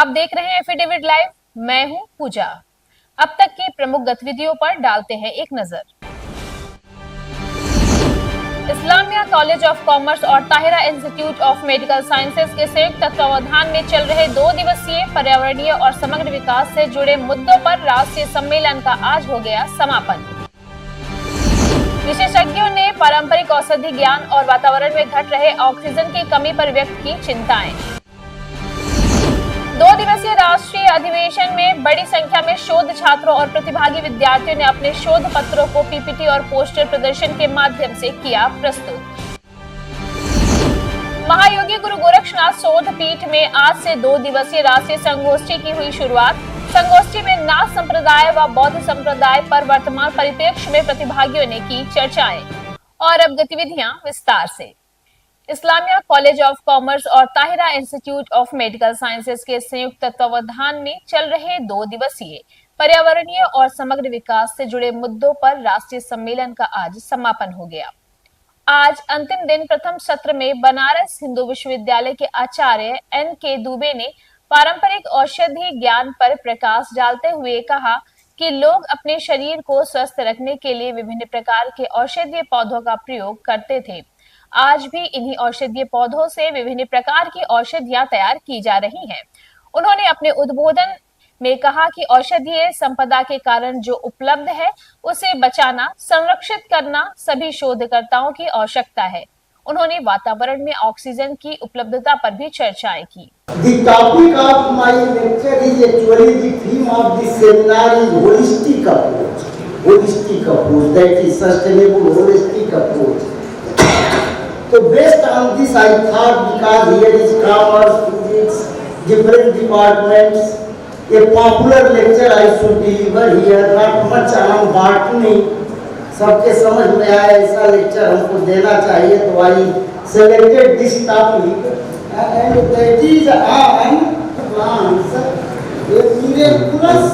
आप देख रहे हैं एफिडेविट लाइव। मैं हूं पूजा। अब तक की प्रमुख गतिविधियों पर डालते हैं एक नजर। इस्लामिया कॉलेज ऑफ कॉमर्स और Tahira institute of medical sciences के संयुक्त तत्वावधान में चल रहे 2 दिवसीय पर्यावरणीय और समग्र विकास से जुड़े मुद्दों पर राष्ट्रीय सम्मेलन का आज हो गया समापन। विशेषज्ञों ने पारंपरिक औषधि ज्ञान और वातावरण में घट रहे ऑक्सीजन की कमी पर व्यक्त की चिंताएं। 2 दिवसीय राष्ट्रीय अधिवेशन में बड़ी संख्या में शोध छात्रों और प्रतिभागी विद्यार्थियों ने अपने शोध पत्रों को पीपीटी और पोस्टर प्रदर्शन के माध्यम से किया प्रस्तुत। महायोगी गुरु गोरक्षनाथ शोध पीठ में आज से 2 दिवसीय राष्ट्रीय संगोष्ठी की हुई शुरुआत। संगोष्ठी में नाथ संप्रदाय व बौद्ध संप्रदाय पर वर्तमान परिप्रेक्ष्य में प्रतिभागियों ने की चर्चाएं। और अब गतिविधियां विस्तार से। इस्लामिया कॉलेज ऑफ कॉमर्स और Tahira institute of medical sciences के संयुक्त तत्वावधान में चल रहे 2 दिवसीय पर्यावरणीय और समग्र विकास से जुड़े मुद्दों पर राष्ट्रीय सम्मेलन का आज समापन हो गया। आज अंतिम दिन प्रथम सत्र में बनारस हिंदू विश्वविद्यालय के आचार्य N.K. दुबे ने पारंपरिक औषधि ज्ञान पर प्रकाश डालते हुए कहा कि लोग अपने शरीर को स्वस्थ रखने के लिए विभिन्न प्रकार के औषधीय पौधों का प्रयोग करते थे। आज भी इन्हीं औषधीय पौधों से विभिन्न प्रकार की औषधियां तैयार की जा रही हैं। उन्होंने अपने उद्बोधन में कहा कि औषधीय संपदा के कारण जो उपलब्ध है उसे बचाना, संरक्षित करना सभी शोधकर्ताओं की आवश्यकता है। उन्होंने वातावरण में ऑक्सीजन की उपलब्धता पर भी चर्चाएं की। The topic of my lecture is actually the theme of the seminar is holistic approach. Holistic approach, that is sustainable holistic approach. So based on this, I thought because here is commerce, physics, different departments, a popular lecture I should deliver here. Not much on botany. सबके समझ में आए ऐसा lecture हमको देना चाहिए, तो आई selected this topic and that is on plants, a miraculous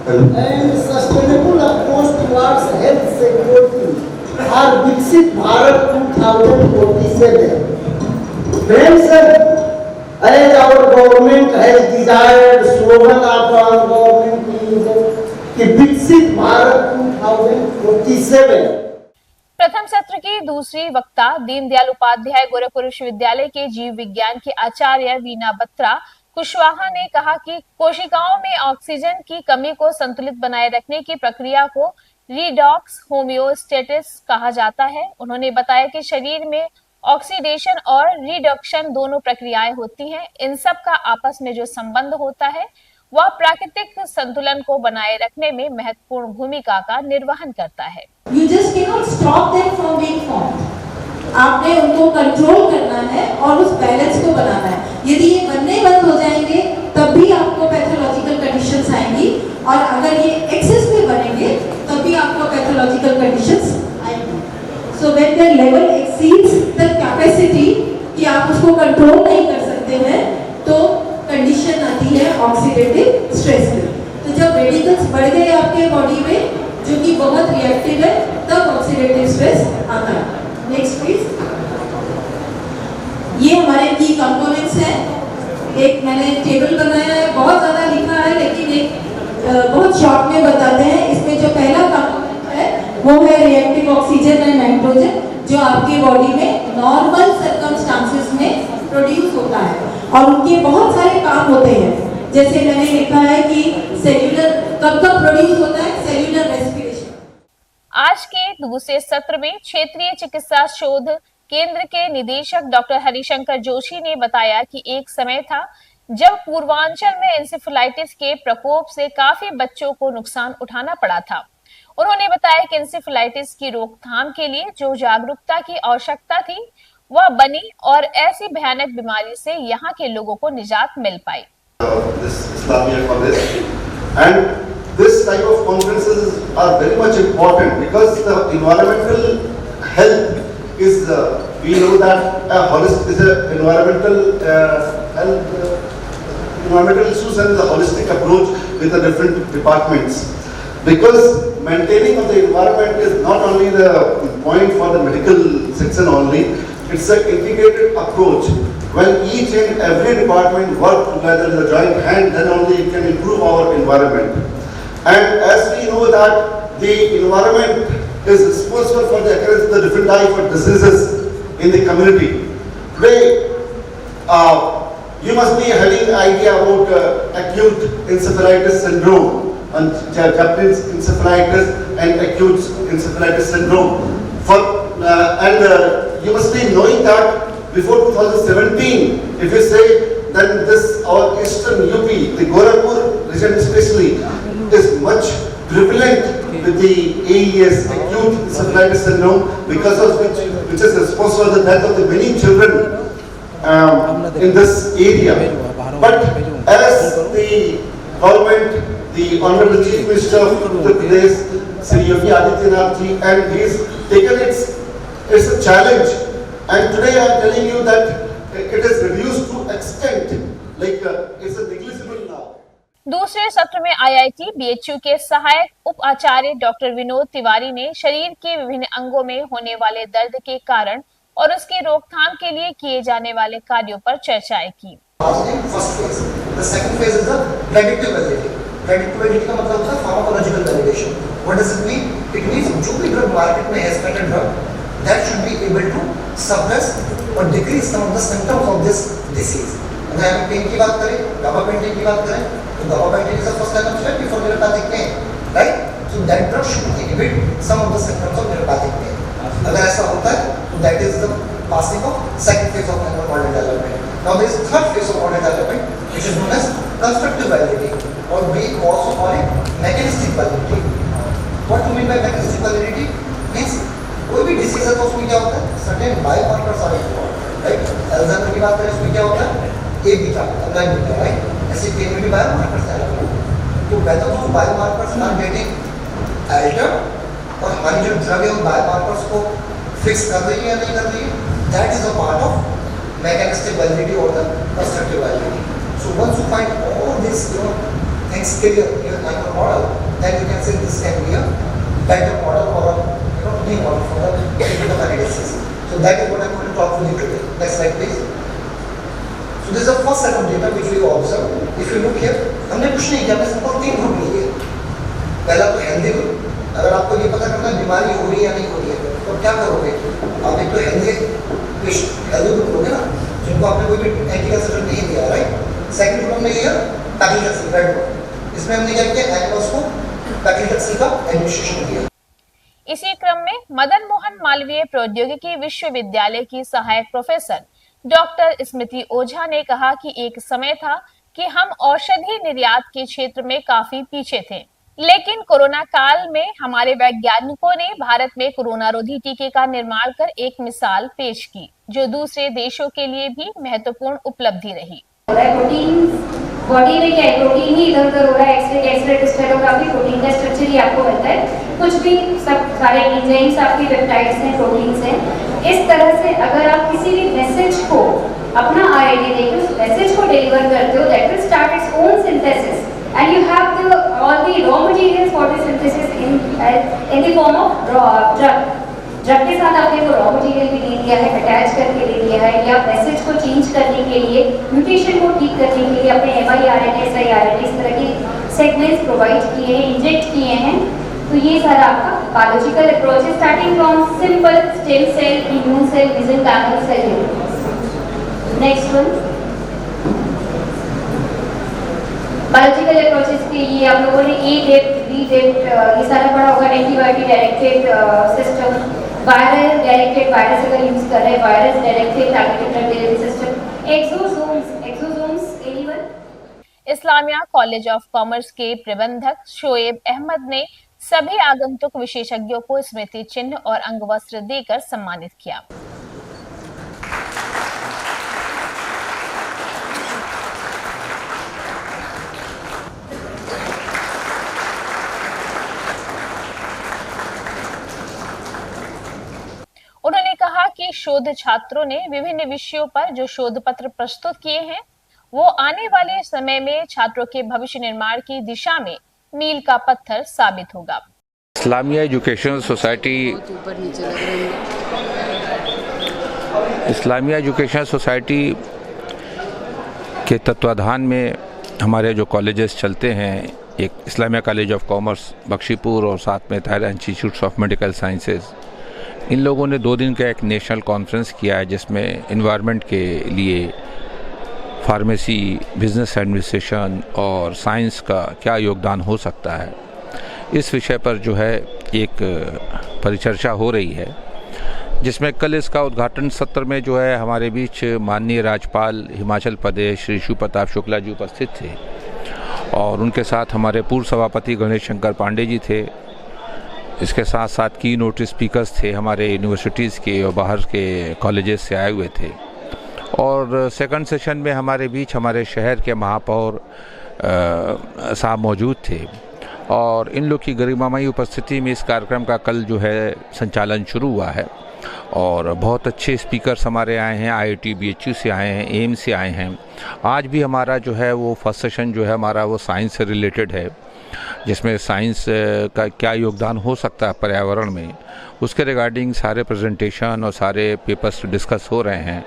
and sustainable approach towards health security or Viksit Bharat 2047. Friends, as our government has desired, slogan of our government is कि विकसित भारत 2047। प्रथम सत्र की दूसरी वक्ता दीनदयाल उपाध्याय गोरखपुर विश्वविद्यालय के जीव विज्ञान के आचार्य वीना बत्रा कुशवाहा ने कहा कि कोशिकाओं में ऑक्सीजन की कमी को संतुलित बनाए रखने की प्रक्रिया को रीडॉक्स होम्योस्टेसिस कहा जाता है। उन्होंने बताया कि शरीर में ऑक्सीडेशन और रिडक्शन दोनों प्रक्रियाएं होती हैं। इन सब का आपस में जो संबंध होता है वह प्राकृतिक संतुलन को बनाए रखने में महत्वपूर्ण भूमिका का निर्वहन करता है। You just cannot stop them from being formed. आपने उनको कंट्रोल करना है और उस बैलेंस को बनाना है। यदि ये बनने बंद हो जाएंगे तब भी आपको पैथोलॉजिकल कंडीशंस आएंगी, और अगर ये एक्सेस में बनेंगे तब भी आपको पैथोलॉजिकल कंडीशंस आएंगी। So when their level exceeds the capacity कि आप उसको कंट्रोल नहीं कर सकते हैं, तो कंडीशन आती है ऑक्सीडेटिव स्ट्रेस की। तो जब रेडिकल्स बढ़ गए आपके बॉडी में जो कि बहुत रिएक्टिव है, तब ऑक्सीडेटिव स्ट्रेस आता है। Next please. ये हमारे की कंपोनेंट्स हैं। एक मैंने टेबल बनाया है, बहुत ज़्यादा लिखा है लेकिन एक बहुत शॉर्ट में बताते हैं। इसमें जो पहला कंपोनेंट है वो है रिएक्टिव ऑक्सीजन एंड नाइट्रोजन, जो आपके बॉडी में नॉर्मल सर्कमस्टांसेस में प्रोड्यूस होता है और उनके बहुत सारे काम होते हैं। जैसे मैंने लिखा है कि सेल्यूलर कब प्रोड्यूस होता है, सेल्यूलर रेस्पिरेशन। आज के दूसरे सत्र में क्षेत्रीय चिकित्सा शोध केंद्र के निदेशक डॉक्टर हरिशंकर जोशी ने बताया कि एक समय था जब पूर्वांचल में इंसेफेलाइटिस के प्रकोप से काफी बच्चों को नुकसान उठाना पड़ा था। उन्होंने बताया कि इंसेफेलाइटिस की रोकथाम के लिए जो जागरूकता की आवश्यकता थी वह बनी और ऐसी भयानक बीमारी से यहाँ के लोगों को निजात मिल पाई। This type of conferences are very much important because the environmental health is, we know that a holistic is a environmental health, environmental issues and the holistic approach with the different departments. Because maintaining of the environment is not only the point for the medical section only, it's an integrated approach when each and every department work together in a joint hand, then only it can improve our environment. And as we know that the environment is responsible for the occurrence of the different types of diseases in the community. Today, you must be having an idea about acute encephalitis syndrome and Japanese encephalitis and acute encephalitis syndrome. You must be knowing that before 2017, if you say, then this our eastern UP, the Gorakhpur region especially, is much prevalent with the AES, acute encephalitis syndrome, because of which is responsible for the death of the many children in this area. But as the government, the Honorable Chief Minister of Uttar Pradesh, Sri Yogi Adityanath ji, and he's taken it's a challenge. And today I am telling you that it is reduced to extent, like it's a negligible now. दूसरे सत्र में IIT BHU के सहायक उप आचार्य doctor Vinod Tiwari ने शरीर के विभिन्न अंगों में होने वाले दर्द के कारण और उसकी रोकथाम के लिए किए जाने वाले कार्यों पर चर्चाएं की। First phase. The second phase is the predictive validity. Predictive validity का मतलब होता है pharmacological validation. What does it mean? It means जो भी drug market में है patent drug, that should be able to suppress or decrease some of the symptoms of this disease. अगर हम पेन की बात करें, gabapentin की बात करें, तो gabapentin is the first line of therapy for neuropathic pain, right? So that drug should inhibit some of the symptoms of neuropathic pain. अगर ऐसा होता है, तो that is the passing of second phase of modern development. Now there is a third phase of modern development, which is known as constructive validity, or we also call it mechanistic validity. What do you mean by mechanistic validity? Means कोई भी disease है तो उसमें क्या होता है, certain biomarkers are involve, right? Alzheimer की बात करें उसमें क्या होता है, ए बीटा, अम्लाइन बीटा, राइट? ऐसे पेन में भी बायोमार्कर्स है। तो वेदर दो बायोमार्कर्स आर गेटिंग अल्टर्ड और हमारी जो ड्रग है उन बायोमार्कर्स को फिक्स कर रही है या नहीं कर रही है, that is a part of mechanistic validity or the constructive validity. So once you find all these things clear in your model, then you can say this can be a better model or a new model for the treatment of any disease. So that is what I am going to talk with you today. Next slide please. So this is the first set of data which we observe. If you look here, हमने कुछ नहीं किया, हमने simple 3 group लिए। पहला तो healthy group, अगर आपको ये पता करना है बीमारी हो रही है या नहीं हो रही है, तो क्या करोगे? आप एक तो हेल्दी ग्रुप लोगे ना, जिनको आपने कोई भी एंटीकैंसर नहीं दिया, राइट? सेकंड ग्रुप में ये पैक्लिटक्सिल, रेड ग्रुप, इसमें हमने क्या किया, एनिमल्स को पैक्लिटक्सिल का एडमिनिस्ट्रेशन दिया। इसी क्रम में मदन मोहन मालवीय प्रौद्योगिकी विश्वविद्यालय की सहायक प्रोफेसर डॉक्टर स्मृति ओझा ने कहा कि एक समय था कि हम औषधि निर्यात के क्षेत्र में काफी पीछे थे, लेकिन कोरोना काल में हमारे वैज्ञानिकों ने भारत में कोरोना रोधी टीके का निर्माण कर एक मिसाल पेश की, जो दूसरे देशों के लिए भी महत्वपूर्ण उपलब्धि रही। प्रोटीन बॉडी में क्या है, प्रोटीन ही इधर उधर हो रहा है, एक्सरे क्रिस्टलोग्राफी, प्रोटीन का स्ट्रक्चर ही आपको मिलता है, कुछ भी सब सारे एंजाइम्स आपकी पेप्टाइड्स हैं, प्रोटीन्स हैं। इस तरह से अगर आप किसी भी मैसेज को अपना आरएनए देकर उस मैसेज को डिलीवर करते हो, that will start its own synthesis and you have all the raw materials for the synthesis in the form of drug के साथ आपने वो raw material भी दे दिया है, अटैच करके दे दिया है, या मैसेज को चेंज करने के लिए, म्यूटेशन को ठीक करने के लिए अपने mRNA, siRNA इस तरह के सेगमेंट्स प्रोवाइड किए हैं, इंजेक्ट किए हैं। तो ये सारा आपका बायोलॉजिकल अप्रोच है, starting from simple stem cell, immune cell, mesenchymal cell. Next one biological approaches के ये आप लोगों ने ए डेप्थ, बी डेप्थ ये सारा पढ़ा होगा। Antibiotic directed system, virus directed, virus अगर यूज कर रहे हैं, virus directed targeted drug delivery system, exosomes anyone. Islamia college of commerce के प्रबंधक शोएब अहमद ने सभी आगंतुक विशेषज्ञों को स्मृति चिन्ह और अंगवस्त्र देकर सम्मानित किया। उन्होंने कहा कि शोध छात्रों ने विभिन्न विषयों पर जो शोध पत्र प्रस्तुत किए हैं, वो आने वाले समय में छात्रों के भविष्य निर्माण की दिशा में मील का पत्थर साबित होगा। इस्लामिया एजुकेशन सोसाइटी के तत्वाधान में हमारे जो कॉलेजेस चलते हैं, एक Islamia college of commerce Bakhshipur और साथ में Tahira institute of medical sciences, इन लोगों ने 2 दिन का एक नेशनल कॉन्फ्रेंस किया है जिसमें एनवायरनमेंट के लिए फार्मेसी, बिजनेस एडमिनिस्ट्रेशन और साइंस का क्या योगदान हो सकता है, इस विषय पर जो है एक परिचर्चा हो रही है, जिसमें कल इसका उद्घाटन सत्र में जो है हमारे बीच माननीय राज्यपाल हिमाचल प्रदेश श्री शिव प्रताप शुक्ला जी उपस्थित थे और उनके साथ हमारे पूर्व सभापति गणेश शंकर पांडे जी थे। इसके साथ साथ की नोटिस स्पीकर्स थे हमारे यूनिवर्सिटीज़ के और बाहर के कॉलेजेस से आए हुए थे। और सेकंड सेशन में हमारे बीच हमारे शहर के महापौर साहब मौजूद थे और इन लोग की गरिमामयी उपस्थिति में इस कार्यक्रम का कल जो है संचालन शुरू हुआ है और बहुत अच्छे स्पीकर्स हमारे आए हैं, IIT BHU से आए हैं, एम्स से आए हैं। आज भी हमारा जो है वो फर्स्ट सेशन जो है हमारा वो साइंस से रिलेटेड है, जिसमें साइंस का क्या योगदान हो सकता है पर्यावरण में, उसके रिगार्डिंग सारे प्रेजेंटेशन और सारे पेपर्स डिस्कस हो रहे हैं।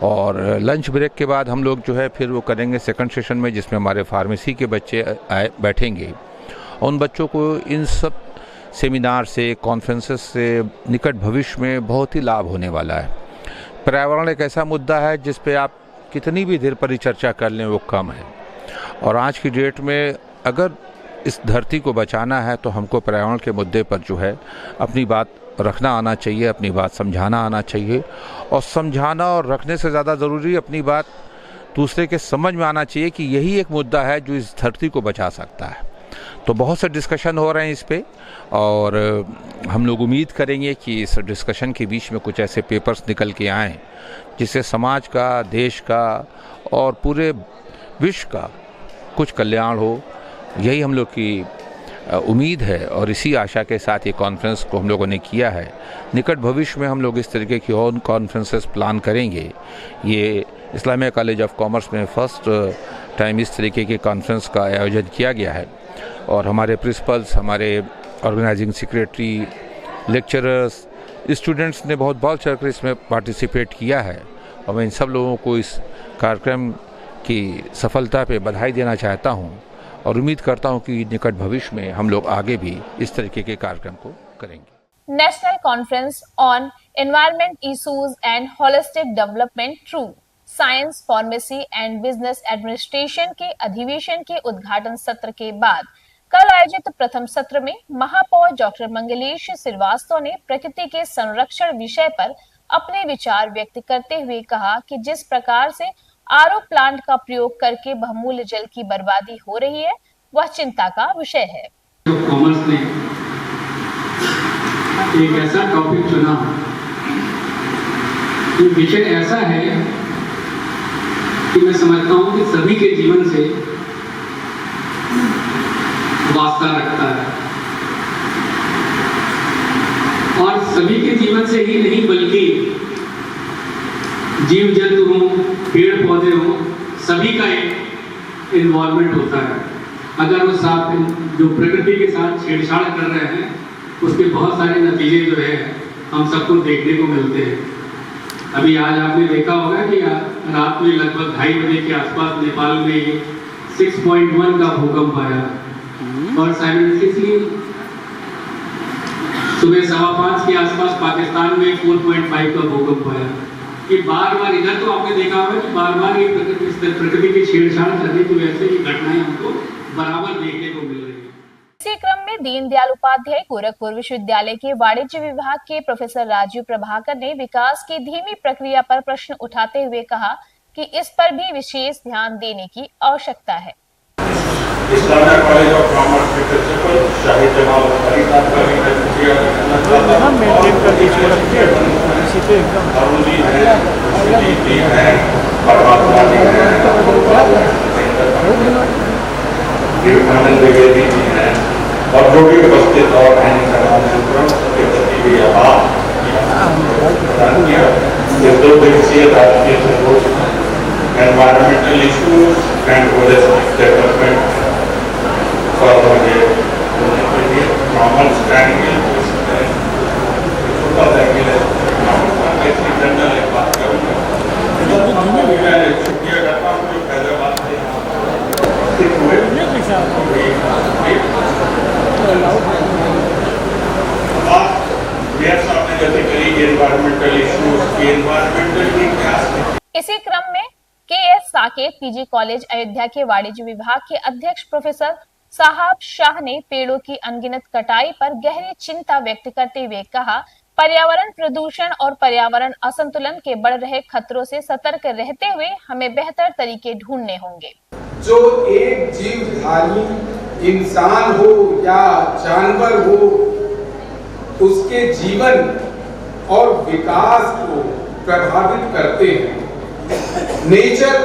और लंच ब्रेक के बाद हम लोग जो है फिर वो करेंगे सेकंड सेशन में, जिसमें हमारे फार्मेसी के बच्चे बैठेंगे। उन बच्चों को इन सब सेमिनार से, कॉन्फ्रेंसेस से निकट भविष्य में बहुत ही लाभ होने वाला है। पर्यावरण एक ऐसा मुद्दा है जिस पे आप कितनी भी देर परिचर्चा कर लें वो कम है और आज की डेट में अगर इस धरती को बचाना है तो हमको पर्यावरण के मुद्दे पर जो है अपनी बात रखना आना चाहिए, अपनी बात समझाना आना चाहिए और समझाना और रखने से ज़्यादा ज़रूरी अपनी बात दूसरे के समझ में आना चाहिए कि यही एक मुद्दा है जो इस धरती को बचा सकता है। तो बहुत से डिस्कशन हो रहे हैं इस पे और हम लोग उम्मीद करेंगे कि इस डिस्कशन के बीच में कुछ ऐसे पेपर्स निकल के आएँ जिससे समाज का, देश का और पूरे विश्व का कुछ कल्याण हो। यही हम लोग की उम्मीद है और इसी आशा के साथ ये कॉन्फ्रेंस को हम लोगों ने किया है। निकट भविष्य में हम लोग इस तरीके की और कॉन्फ्रेंसेस प्लान करेंगे। ये इस्लामिया कॉलेज ऑफ कॉमर्स में फर्स्ट टाइम इस तरीके के कॉन्फ्रेंस का आयोजन किया गया है और हमारे प्रिंसिपल्स, हमारे ऑर्गेनाइजिंग सेक्रेटरी, लेक्चरर्स, स्टूडेंट्स ने बहुत बढ़ चढ़कर इसमें पार्टिसिपेट किया है और मैं इन सब लोगों को इस कार्यक्रम की सफलता पे बधाई देना चाहता हूं और उम्मीद करता हूं कि निकट भविष्य में हम लोग आगे भी इस तरीके के कार्यक्रम को करेंगे। National conference on environment issues and holistic development through science, pharmacy and business administration के अधिवेशन के उद्घाटन सत्र के बाद कल आयोजित प्रथम सत्र में महापौर डॉक्टर मंगलेश श्रीवास्तव ने प्रकृति के संरक्षण विषय पर अपने विचार व्यक्त करते हुए कहा कि जिस प्रकार से आरओ प्लांट का प्रयोग करके बहुमूल्य जल की बर्बादी हो रही है वह चिंता का विषय है। कॉमर्स ने एक ऐसा टॉपिक चुना, ये विषय ऐसा है कि मैं समझता हूं कि सभी के जीवन से वास्ता रखता है और सभी के जीवन से ही नहीं बल्कि जीव जंतु हो, पेड़ पौधे हो, सभी का एक इन्वॉल्वमेंट होता है। अगर वो साथ जो प्रकृति के साथ छेड़छाड़ कर रहे हैं उसके बहुत सारे नतीजे जो है हम सबको देखने को मिलते हैं। अभी आज आपने देखा होगा कि रात में लगभग 2:30 बजे के आसपास नेपाल में 6.1 का भूकंप आया और साइमल्टेनियसली सुबह 5:15 के आसपास पाकिस्तान में 4.5 का भूकंप आया। ये बार इधर तो आपने देखा होगा कि बार ये प्रकृति की छेड़छाड़ करने की वजह से ये घटनाएं हमको बराबर देखने को मिल रही है। इसी क्रम में दीनदयाल उपाध्याय गोरखपुर विश्वविद्यालय के वाणिज्य विभाग के प्रोफेसर राजीव प्रभाकर ने विकास की धीमी प्रक्रिया पर प्रश्न उठाते हुए कहा कि इस पर भी विशेष ध्यान देने की आवश्यकता है। इस्लामिया कॉलेज ऑफ कॉमर्स के प्रिंसिपल शाहिद जमाल बुखारी साहब का भी शुक्रिया अरुण जी हैं, सुजीत जी हैं, परमात्मा जी हैं, आनंद द्विवेदी जी हैं और जो भी उपस्थित और के प्रति भी आभार प्रदान किया। ये 2 दिवसीय राष्ट्रीय संगोष्ठी environmental issues and holistic development for the normal standing छोटा जनरल एक बात करूँगा। मैं शुक्रिया करता हूँ जो environmental issues की environmental की क्या इसी क्रम में KS. Saket PG college Ayodhya के वाणिज्य विभाग के अध्यक्ष प्रोफेसर साहब शाह ने पेड़ों की अनगिनत कटाई पर गहरी चिंता व्यक्त करते हुए कहा, पर्यावरण प्रदूषण और पर्यावरण असंतुलन के बढ़ रहे खतरों से सतर्क रहते हुए हमें बेहतर तरीके ढूंढने होंगे। जो एक जीवधारी इंसान हो या जानवर हो, उसके जीवन और विकास को प्रभावित करते हैं। नेचर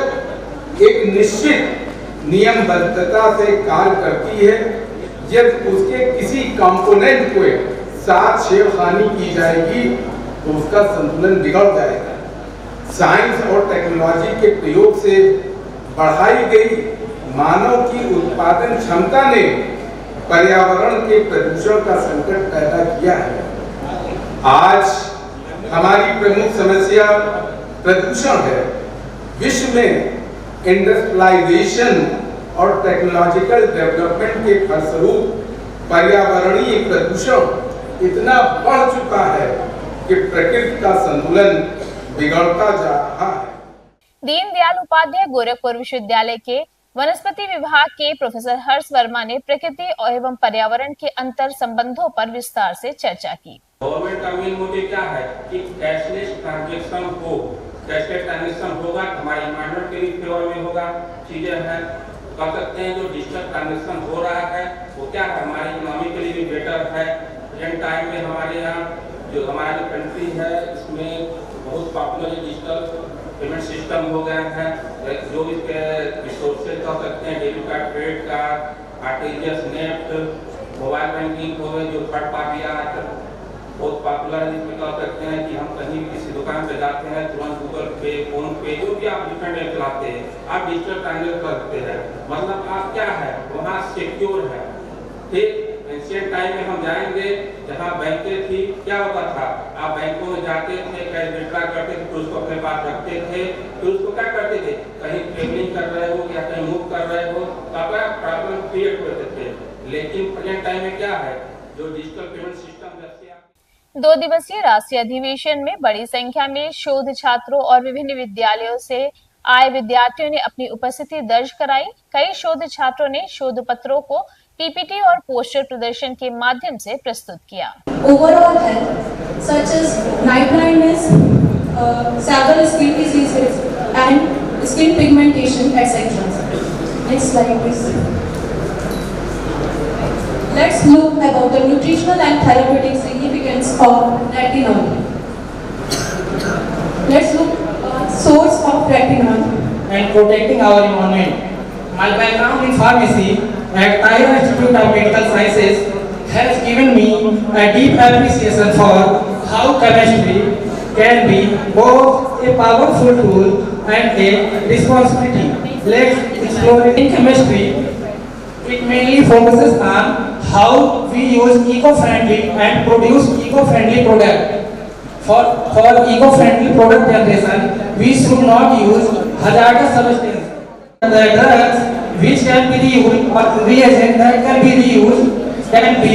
एक निश्चित नियमबद्धता से कार्य करती है। यदि उसके किसी कंपोनेंट को साथ छेड़खानी की जाएगी तो उसका संतुलन बिगड़ जाएगा। साइंस और टेक्नोलॉजी के प्रयोग से बढ़ाई गई मानव की उत्पादन क्षमता ने पर्यावरण के प्रदूषण का संकट पैदा किया है। आज हमारी प्रमुख समस्या प्रदूषण है। विश्व में इंडस्ट्रियलाइजेशन और टेक्नोलॉजिकल डेवलपमेंट के फलस्वरूप पर्यावरणीय प्रदूषण इतना बढ़ चुका है कि प्रकृति का संतुलन बिगड़ता जा रहा है। दीनदयाल उपाध्याय गोरखपुर विश्वविद्यालय के वनस्पति विभाग के प्रोफेसर हर्ष वर्मा ने प्रकृति एवं पर्यावरण के अंतर संबंधों पर विस्तार से चर्चा की। गवर्नमेंट का मेन मोटिव क्या है कि कैशलेस ट्रांजैक्शन हो, कैशलेस ट्रांजैक्शन होगा हमारे इन्वायरमेंट के लिए फेवर में होगा। चीजें हैं कर सकते हैं जो डिजिटल ट्रांजैक्शन हो रहा है वो क्या है हमारी इकोनॉमी के लिए भी बेटर है। प्रेजेंट टाइम में हमारे यहाँ जो हमारी कंट्री है इसमें बहुत पॉपुलर डिजिटल पेमेंट सिस्टम हो गया है। जो इसके रिसोर्सेज कह सकते हैं debit card, credit card, RTGS, NEFT, mobile banking हो गए जो थर्ड पार्टी बहुत पॉपुलर है। जिसमें कह सकते हैं कि हम कहीं किसी दुकान पे जाते हैं तुरंत गूगल पे, फोन पे जो भी आप डिफरेंट ऐप चलाते हैं आप डिजिटल ट्रांजैक्शन करते हैं। मतलब आप क्या है वहाँ सिक्योर है। ठीक एंशिएंट टाइम में हम जाएंगे जहाँ बैंकें थी क्या होता था आप बैंकों में जाते थे कैश विड्रॉ करते थे तो उसको अपने पास रखते थे। तो उसको क्या करते थे कहीं ट्रेवलिंग कर रहे हो या कहीं मूव कर रहे हो तो आपका प्रॉब्लम क्रिएट होते थे। लेकिन प्रेजेंट टाइम में क्या है जो डिजिटल पेमेंट सिस्टम जैसे 2 दिवसीय राष्ट्रीय अधिवेशन में बड़ी संख्या में शोध छात्रों और विभिन्न विद्यालयों से आए विद्यार्थियों ने अपनी उपस्थिति दर्ज कराई। कई शोध छात्रों ने शोध पत्रों को पीपीटी और पोस्टर प्रदर्शन के माध्यम से प्रस्तुत किया। Overall health such as night blindness, several skin diseases and skin pigmentation, etc. Next slide please. Let's look about the nutritional and therapeutic significance of retinol. Let's look at source of retinol and protecting our environment. My background in pharmacy at Tyro Institute of Medical Sciences has given me a deep appreciation for how chemistry can be both a powerful tool and a responsibility. Let's explore it. In chemistry, it mainly focuses on how we use eco-friendly and produce eco-friendly product. For eco-friendly product generation, we should not use hazardous substances. The drugs which can be reused or reagents that can be reused can be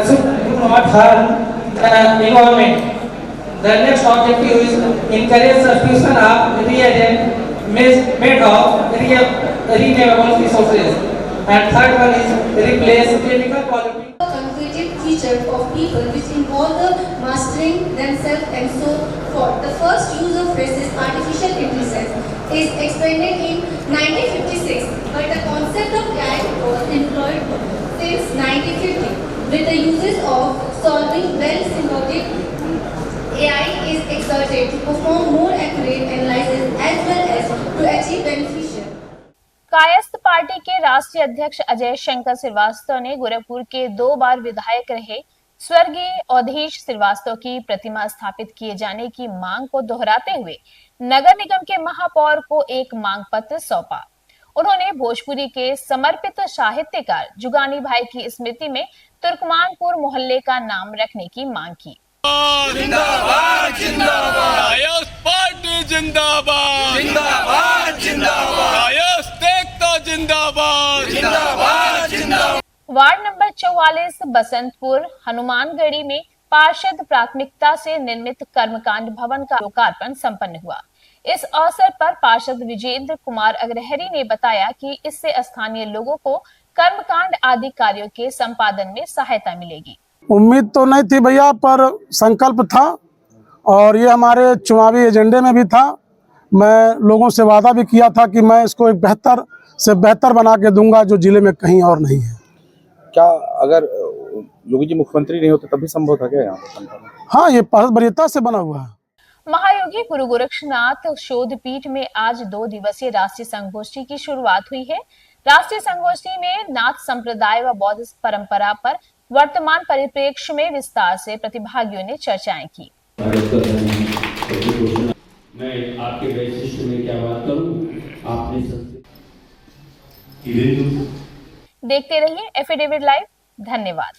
should not harm the environment. The next objective is encourage substitution of reagent made of renewable resources. And third one is replace chemical polluting. Concrete feature of people which involve the mastering themselves and so forth. The first use of phrase is artificial intelligence is explained in 1956, but the concept of AI was employed since 1950 with the uses of solving well symbolic. AI is exerted to perform more accurate analysis as well as to achieve beneficial. Kayastha party के राष्ट्रीय अध्यक्ष अजय शंकर श्रीवास्तव ने गोरखपुर के 2 बार विधायक रहे स्वर्गीय अवधेश श्रीवास्तव की प्रतिमा स्थापित किए जाने की मांग को दोहराते हुए नगर निगम के महापौर को एक मांग पत्र सौंपा। उन्होंने भोजपुरी के समर्पित साहित्यकार जुगानी भाई की स्मृति में तुर्कमानपुर मोहल्ले का नाम रखने की मांग की। जिंदाबाद जिंदाबाद कायस्थ पार्टी जिंदाबाद जिंदाबाद जिंदाबाद कायस्थ एकता जिंदाबाद जिंदाबाद जिंदाबाद। वार्ड नंबर 44 बसंतपुर हनुमानगढ़ी में पार्षद प्राथमिकता से निर्मित कर्मकांड भवन का लोकार्पण संपन्न हुआ। इस अवसर पर पार्षद विजेंद्र कुमार अग्रहरी ने बताया कि इससे स्थानीय लोगों को कर्मकांड आदि कार्यों के संपादन में सहायता मिलेगी। उम्मीद तो नहीं थी भैया, पर संकल्प था और ये हमारे चुनावी एजेंडे में भी था। मैं लोगों से वादा भी किया था कि मैं इसको एक बेहतर से बेहतर बना के दूंगा जो जिले में कहीं और नहीं है। क्या अगर योगी जी मुख्यमंत्री नहीं होते तभी संभव था क्या यहाँ पर? हाँ, ये पारदर्शिता से बना हुआ है। महायोगी गुरु गोरक्षनाथ शोध पीठ में आज 2 दिवसीय राष्ट्रीय संगोष्ठी की शुरुआत हुई है। राष्ट्रीय संगोष्ठी में नाथ संप्रदाय व बौद्ध परंपरा पर वर्तमान परिप्रेक्ष्य में विस्तार से प्रतिभागियों ने चर्चाएं की। मैं आपके वैशिष्ट में क्या बात करूं, आपने देखते रहिए एफिडेविट लाइव। धन्यवाद।